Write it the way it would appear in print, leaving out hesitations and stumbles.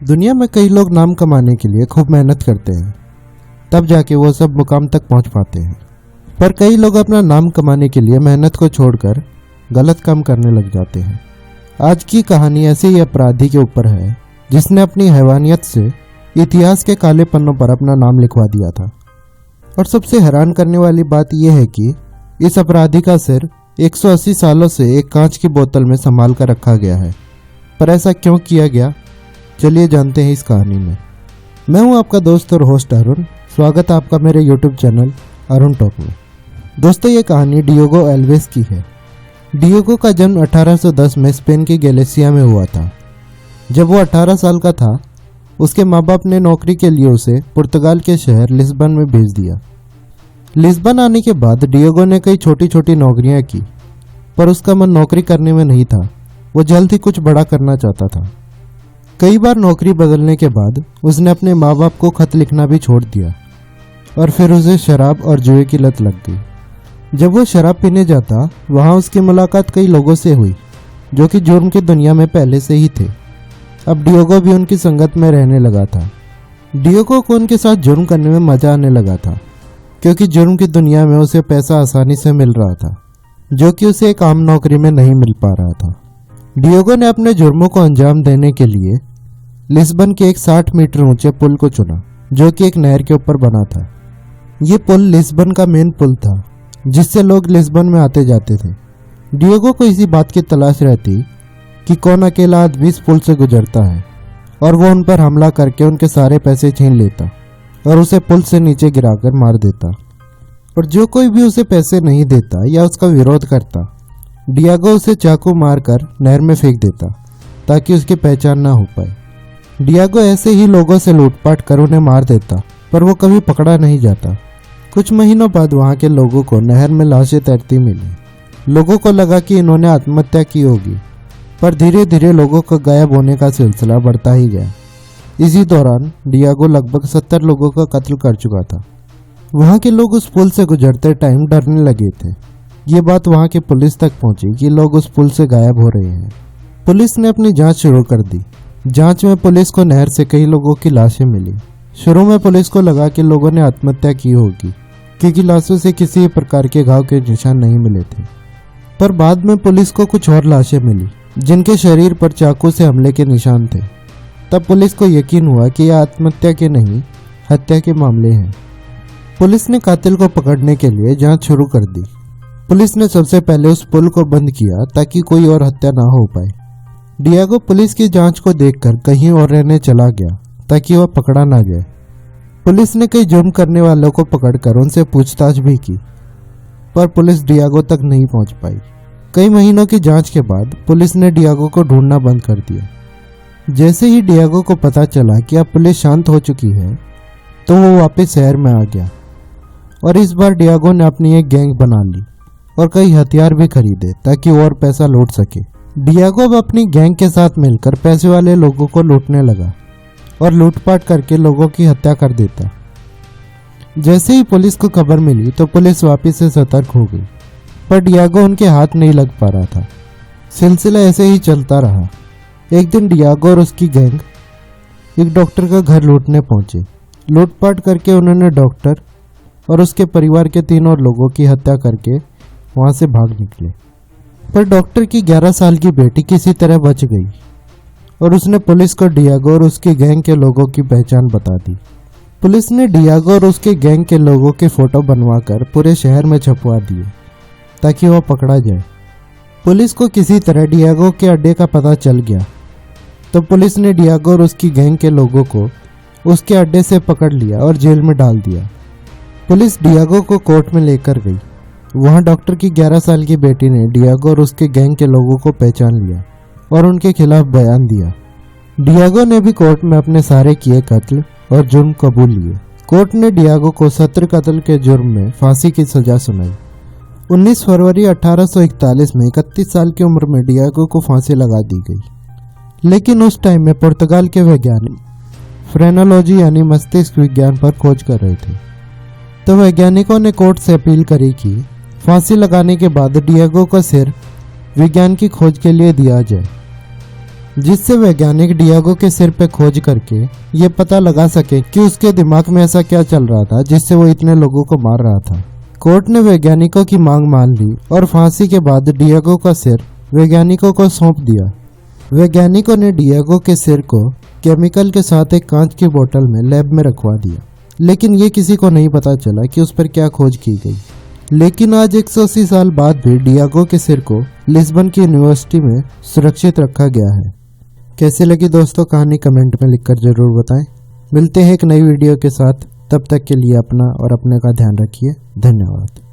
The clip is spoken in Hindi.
दुनिया में कई लोग नाम कमाने के लिए खूब मेहनत करते हैं, तब जाके वो सब मुकाम तक पहुंच पाते हैं। पर कई लोग अपना नाम कमाने के लिए मेहनत को छोड़कर गलत काम करने लग जाते हैं। आज की कहानी ऐसे ही अपराधी के ऊपर है जिसने अपनी हैवानियत से इतिहास के काले पन्नों पर अपना नाम लिखवा दिया था। और सबसे हैरान करने वाली बात यह है कि इस अपराधी का सिर 180 सालों से एक कांच की बोतल में संभाल कर रखा गया है। पर ऐसा क्यों किया गया, चलिए जानते हैं इस कहानी में। मैं हूं आपका दोस्त और होस्ट अरुण। स्वागत है आपका मेरे यूट्यूब चैनल अरुण टॉक में। दोस्तों, ये कहानी डिएगो एल्वेस की है। डिएगो का जन्म 1810 में स्पेन की गैलिसिया में हुआ था। जब वो 18 साल का था, उसके माँ बाप ने नौकरी के लिए उसे पुर्तगाल के शहर लिस्बन में भेज दिया। लिस्बन आने के बाद डिएगो ने कई छोटी छोटी नौकरियां की, पर उसका मन नौकरी करने में नहीं था। वो जल्द ही कुछ बड़ा करना चाहता था। कई बार नौकरी बदलने के बाद उसने अपने माँ बाप को खत लिखना भी छोड़ दिया और फिर उसे शराब और जुए की लत लग गई। जब वो शराब पीने जाता, वहाँ उसकी मुलाकात कई लोगों से हुई जो कि जुर्म की दुनिया में पहले से ही थे। अब डिएगो भी उनकी संगत में रहने लगा था। डिएगो को उनके साथ जुर्म करने में मजा आने लगा था, क्योंकि जुर्म की दुनिया में उसे पैसा आसानी से मिल रहा था, जो कि उसे एक आम नौकरी में नहीं मिल पा रहा था। डिएगो ने अपने जुर्मों को अंजाम देने के लिए लिस्बन के एक 60 मीटर ऊंचे पुल को चुना, जो कि एक नहर के ऊपर बना था। ये पुल लिस्बन का मेन पुल था, जिससे लोग लिस्बन में आते जाते थे। डिएगो को इसी बात की तलाश रहती कि कौन अकेला आदमी इस पुल से गुजरता है, और वो उन पर हमला करके उनके सारे पैसे छीन लेता और उसे पुल से नीचे गिराकर मार देता। और जो कोई भी उसे पैसे नहीं देता या उसका विरोध करता, डिएगो उसे चाकू मारकर नहर में फेंक देता ताकि उसकी पहचान ना हो पाए। डिएगो ऐसे ही लोगों से लूटपाट कर उन्हें मार देता, पर वो कभी पकड़ा नहीं जाता। कुछ महीनों बाद वहाँ के लोगों को नहर में लाशें तैरती मिली। लोगों को लगा कि इन्होंने आत्महत्या की होगी, पर धीरे धीरे लोगों का गायब होने का सिलसिला बढ़ता ही गया। इसी दौरान डिएगो लगभग 70 लोगों का कत्ल कर चुका था। वहाँ के लोग उस पुल से गुजरते टाइम डरने लगे थे। ये बात वहाँ की पुलिस तक पहुँची कि लोग उस पुल से गायब हो रहे हैं। पुलिस ने अपनी जांच शुरू कर दी। जांच में पुलिस को नहर से कई लोगों की लाशें मिली। शुरू में पुलिस को लगा कि लोगों ने आत्महत्या की होगी, क्योंकि लाशों से किसी प्रकार के घाव के निशान नहीं मिले थे। पर बाद में पुलिस को कुछ और लाशें मिली जिनके शरीर पर चाकू से हमले के निशान थे। तब पुलिस को यकीन हुआ कि यह आत्महत्या के नहीं, हत्या के मामले हैं। पुलिस ने कातिल को पकड़ने के लिए जांच शुरू कर दी। पुलिस ने सबसे पहले उस पुल को बंद किया ताकि कोई और हत्या ना हो पाए। डिएगो पुलिस की जांच को देखकर कहीं और रहने चला गया ताकि वह पकड़ा ना जाए। पुलिस ने कई जुर्म करने वालों को पकड़कर उनसे पूछताछ भी की, पर पुलिस डिएगो तक नहीं पहुंच पाई। कई महीनों की जांच के बाद पुलिस ने डिएगो को ढूंढना बंद कर दिया। जैसे ही डिएगो को पता चला कि अब पुलिस शांत हो चुकी है, तो वो वापस शहर में आ गया। और इस बार डिएगो ने अपनी एक गैंग बना ली और कई हथियार भी खरीदे ताकि और पैसा लूट सके। डिएगो अब अपनी गैंग के साथ मिलकर पैसे वाले लोगों को लूटने लगा और लूटपाट करके लोगों की हत्या कर देता। जैसे ही पुलिस को खबर मिली तो पुलिस वापस से सतर्क हो गई, पर डिएगो उनके हाथ नहीं लग पा रहा था। सिलसिला ऐसे ही चलता रहा। एक दिन डिएगो और उसकी गैंग एक डॉक्टर का घर लूटने पहुंचे। लूटपाट करके उन्होंने डॉक्टर और उसके परिवार के 3 और लोगों की हत्या करके वहां से भाग निकले। पर डॉक्टर की 11 साल की बेटी किसी तरह बच गई और उसने पुलिस को डिएगो और उसकी गैंग के लोगों की पहचान बता दी। पुलिस ने डिएगो और उसके गैंग के लोगों के फोटो बनवाकर पूरे शहर में छपवा दिए ताकि वह पकड़ा जाए। पुलिस को किसी तरह डिएगो के अड्डे का पता चल गया, तो पुलिस ने डिएगो और उसकी गैंग के लोगों को उसके अड्डे से पकड़ लिया और जेल में डाल दिया। पुलिस डिएगो को कोर्ट में लेकर गई। वहां डॉक्टर की 11 साल की बेटी ने डिएगो और उसके गैंग के लोगों को पहचान लिया और उनके खिलाफ बयान दिया। डिएगो ने भी कोर्ट में अपने सारे किए कत्ल और जुर्म कबूल लिए। कोर्ट ने डिएगो को 17 कत्ल के जुर्म में फांसी की सजा सुनाई। 19 फरवरी 1841 में 31 साल की उम्र में डिएगो को फांसी लगा दी गई। लेकिन उस टाइम में पुर्तगाल के वैज्ञानिक फ्रेनोलॉजी यानी मस्तिष्क विज्ञान पर खोज कर रहे थे, तो वैज्ञानिकों ने कोर्ट से अपील करी कि फांसी लगाने के बाद डिएगो का सिर विज्ञान की खोज के लिए दिया जाए। जिससे वैज्ञानिक डियागो के सिर पे खोज करके ये पता लगा सके कि उसके दिमाग में ऐसा क्या चल रहा था जिससे वो इतने लोगों को मार रहा था। कोर्ट ने वैज्ञानिकों की मांग मान ली और फांसी के बाद डियागो का सिर वैज्ञानिकों को सौंप दिया। वैज्ञानिकों ने डियागो के सिर को केमिकल के साथ एक कांच की बोतल में लैब में रखवा दिया, लेकिन ये किसी को नहीं पता चला कि उस पर क्या खोज की गई। लेकिन आज 180 साल बाद भी डियागो के सिर को लिस्बन की यूनिवर्सिटी में सुरक्षित रखा गया है। कैसी लगी दोस्तों कहानी कमेंट में लिखकर जरूर बताएं। मिलते हैं एक नई वीडियो के साथ, तब तक के लिए अपना और अपने का ध्यान रखिए। धन्यवाद।